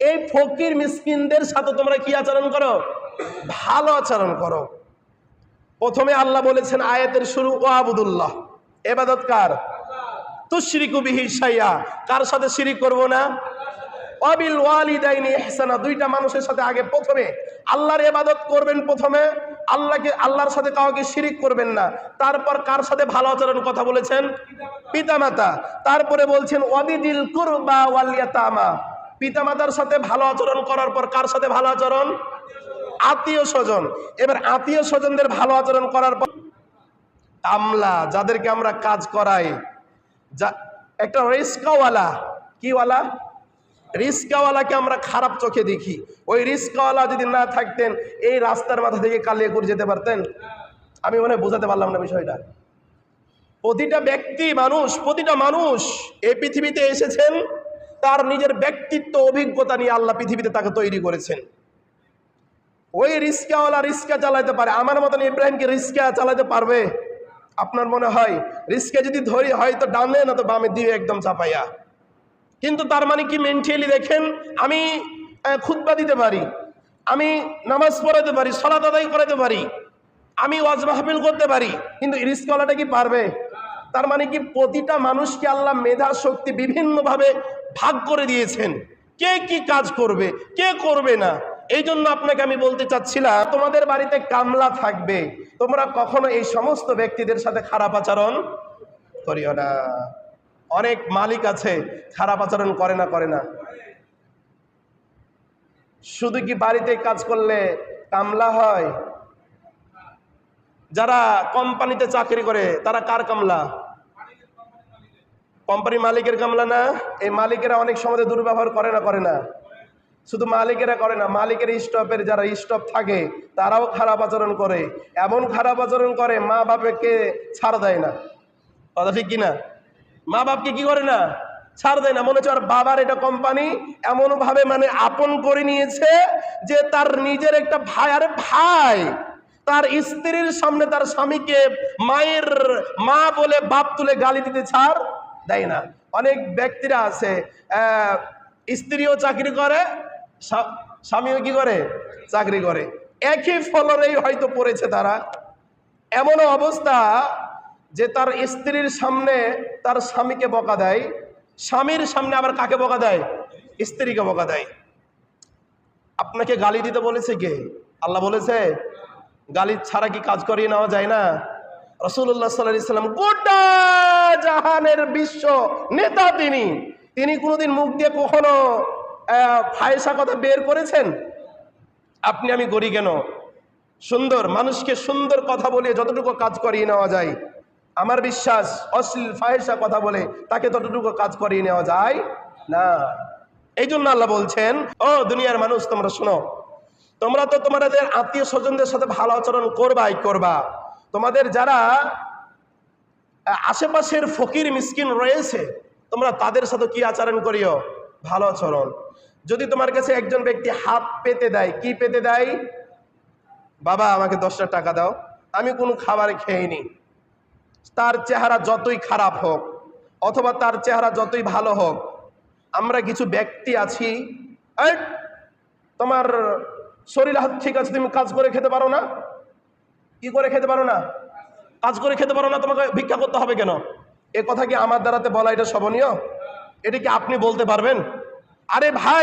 এই ফকির মিসকিনদের সাথে তোমরা কি আচরণ করো? ভালো আচরণ করো। প্রথমে আল্লাহ বলেছেন আয়াতের শুরু, ওয়াবুদুল্লাহ, ইবাদত কার? তুশরিকু বিহি শাইআ, কার সাথে শিরিক করব না? ওয়াবিল ওয়ালিদাইনি ইহসানা, দুইটা মানুষের সাথে আগে প্রথমে আল্লাহর ইবাদত করবেন, প্রথমে আল্লাহর সাথে কাউকে শিরিক করবেন না। তারপর কার সাথে ভালো আচরণ কথা বলেছেন? পিতামাতা। তারপরে বলছেন ওয়াবিদিল কুরবা ওয়াল ইয়াতামা, পিতামাতার সাথে ভালো আচরণ করার পর কার সাথে ভালো আচরণ? আত্মীয় স্বজন। এবার আত্মীয় স্বজনদের ভালো আচরণ করার পর কামলা, যাদেরকে আমরা কাজ করাই, একটা রিস্কাওয়ালা, কিওয়ালা? রিস্কাওয়ালাকে আমরা খারাপ চোখে দেখি। ওই রিস্কাওয়ালা যদি না থাকতেন এই রাস্তার মাথা থেকে কালিয়াকুর যেতে পারতেন? আমি মনে হয় বোঝাতে পারলাম না বিষয়টা। প্রতিটা ব্যক্তি মানুষ, প্রতিটা মানুষ এই পৃথিবীতে এসেছেন তার নিজের ব্যক্তিত্ব অভিজ্ঞতা নিয়ে আল্লাহ পৃথিবীতে তাকে তৈরি করেছেন। ওই রিস্কাওয়ালা রিস্কা চালাতে পারে, আমার মতন ইব্রাহিমকে রিস্কা চালাতে পারবে? আপনার মনে হয় রিস্কা যদি ধরি হয়তো ডানে না তো বামে দিয়ে একদম চাপাইয়া। কিন্তু তার মানে কি মেন্টালি দেখেন, আমি খুতবা দিতে পারি, আমি নামাজ পড়াতে পারি, সালাত আদায় করাতে পারি, আমি ওয়াজ মাহফিল করতে পারি, কিন্তু রিস্কাওয়ালাটা কি পারবে? তার মানে কি প্রতিটা মানুষকে আল্লাহ মেধা শক্তি বিভিন্নভাবে ভাগ করে দিয়েছেন, কে কি কাজ করবে কে করবে না। এই জন্য আপনাকে আমি বলতে চাচ্ছিলাম, তোমাদের বাড়িতে কামলা থাকবে, তোমরা কখনো এই সমস্ত ব্যক্তিদের সাথে খারাপ আচরণ করিও না। অনেক মালিক আছে খারাপ আচরণ করে না? করে না? শুধু কি বাড়িতে কাজ করলে কামলা হয়? যারা কোম্পানিতে চাকরি করে তারা কার কামলা? কোম্পানির মালিকের কামলা না? এই মালিকেরা অনেক সময় দুর্ব্যবহার করে না? করে না? শুধু মালিকেরা করে না, মালিকের স্টাফের যারা স্টাফ থাকে তারাও খারাপ আচরণ করে। এমন খারাপ আচরণ করে মা বাপকে ছাড় দেয় না। কথা ঠিক কিনা? মা বাপকে কি করে না? ছাড় দেয় না। মনে হচ্ছে আর বাবার এটা কোম্পানি, এমন ভাবে মানে আপন করে নিয়েছে যে তার নিজের একটা ভাই। আরে ভাই, তার স্ত্রীর সামনে তার স্বামীকে মায়ের মা বলে বাপ তুলে গালি দিতে ছাড় দেয় না। অনেক ব্যক্তিরা আছে স্ত্রীও চাকরি করে, স্বামীও কি করে? চাকরি করে। একই ফলরেই হয়তো পড়েছে তারা। এমনও অবস্থা যে তার স্ত্রীর সামনে তার স্বামীকে বকা দেয়, স্বামীর সামনে আবার কাকে বকা দেয়? স্ত্রীকে বকা দেয়। আপনাকে গালি দিতে বলেছে কে? আল্লাহ বলেছে? গালি ছাড়া কি কাজ করিয়ে নেওয়া যায় না? রাসূলুল্লাহ সাল্লাল্লাহু আলাইহি ওয়াসাল্লাম গোটা জাহানের বিশ্ব নেতা, তিনি কোনোদিন মুখ দিয়ে কখনো ফাহিশা কথা বের করেছেন? আপনি আমি করি কেন? সুন্দর মানুষকে সুন্দর কথা বলে যতটুকু কাজ করিয়ে নেওয়া যায়, আমার বিশ্বাস অশ্লীল ফাহিশা কথা বলে তাকে ততটুকু কাজ করিয়ে নেওয়া যায় না। এই জন্য আল্লাহ বলছেন, ও দুনিয়ার মানুষ তোমরা শোনো, তোমরা তো তোমাদের আত্মীয় স্বজনদের সাথে ভালো আচরণ করবা। তোমাদের যারা আশেপাশের ফকির মিসকিন রয়েছে তোমরা তাদের সাথে কি আচরণ করিও? ভালো আচরণ। যদি তোমার কাছে একজন ব্যক্তি হাত পেতে দেয়, কি পেতে দেয়? বাবা আমাকে 10টা টাকা দাও, আমি কোনো খাবার খেয়েনি। তার চেহারা যতই খারাপ হোক অথবা তার চেহারা যতই ভালো হোক, আমরা কিছু ব্যক্তি আছি, তোমার শরীর হাত ঠিক আছে, তুমি কাজ করে খেতে পারো না? কি করে খেতে পারো না? কাজ করে খেতে পারো না, তোমাকে ভিক্ষা করতে হবে কেন? এ কথা কি আমার দ্বারাতে বলা এটা শোভনীয়? এটা কি আপনি বলতে পারবেন? আরে ভাই,